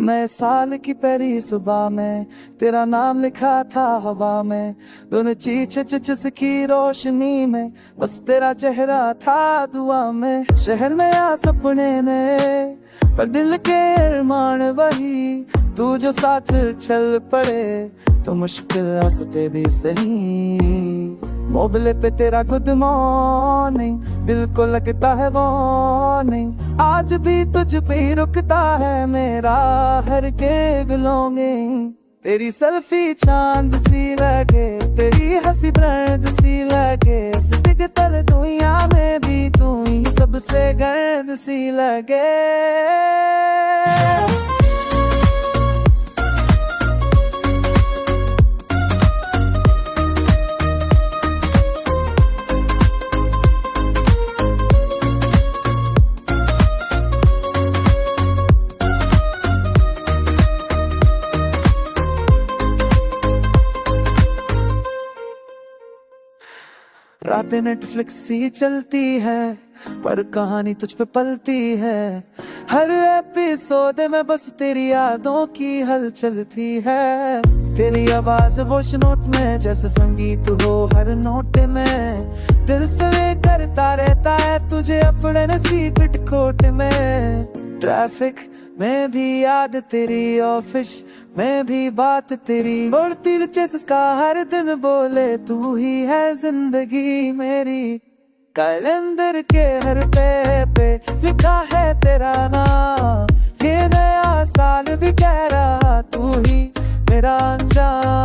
नए साल की पहली सुबह में तेरा नाम लिखा था हवा में, दोनों चीच चिच की रोशनी में, बस तेरा चेहरा था दुआ में। शहर नया सपने ने पर दिल के अरमान वही, तू जो साथ चल पड़े तो मुश्किल रास्ते भी सही। मोबाइल पे तेरा गुड मॉर्निंग दिल को लगता है वार्निंग, आज भी तुझ पे रुकता है मेरा हर के लॉन्गिंग। तेरी सेल्फी चांद सी लगे, तेरी हंसी ब्रांड सी लगे, सिद्ध तर दुनिया में भी तू ही सबसे गर्द सी लगे। रातें नेटफ्लिक्स ही चलती है पर कहानी तुझ पे पलती है, हर एपिसोड में बस तेरी यादों की हलचल थी है। तेरी आवाज वॉइस नोट में जैसे संगीत हो हर नोट में, दिल से करता रहता है तुझे अपने सीक्रेट कोट में। ट्रैफिक में भी याद तेरी, ऑफिस में भी बात तेरी, और दिलचस्प का हर दिन बोले तू ही है जिंदगी मेरी। कैलेंडर के हर पे लिखा है तेरा नाम, ये नया साल भी कह रहा तू ही मेरा अनजान।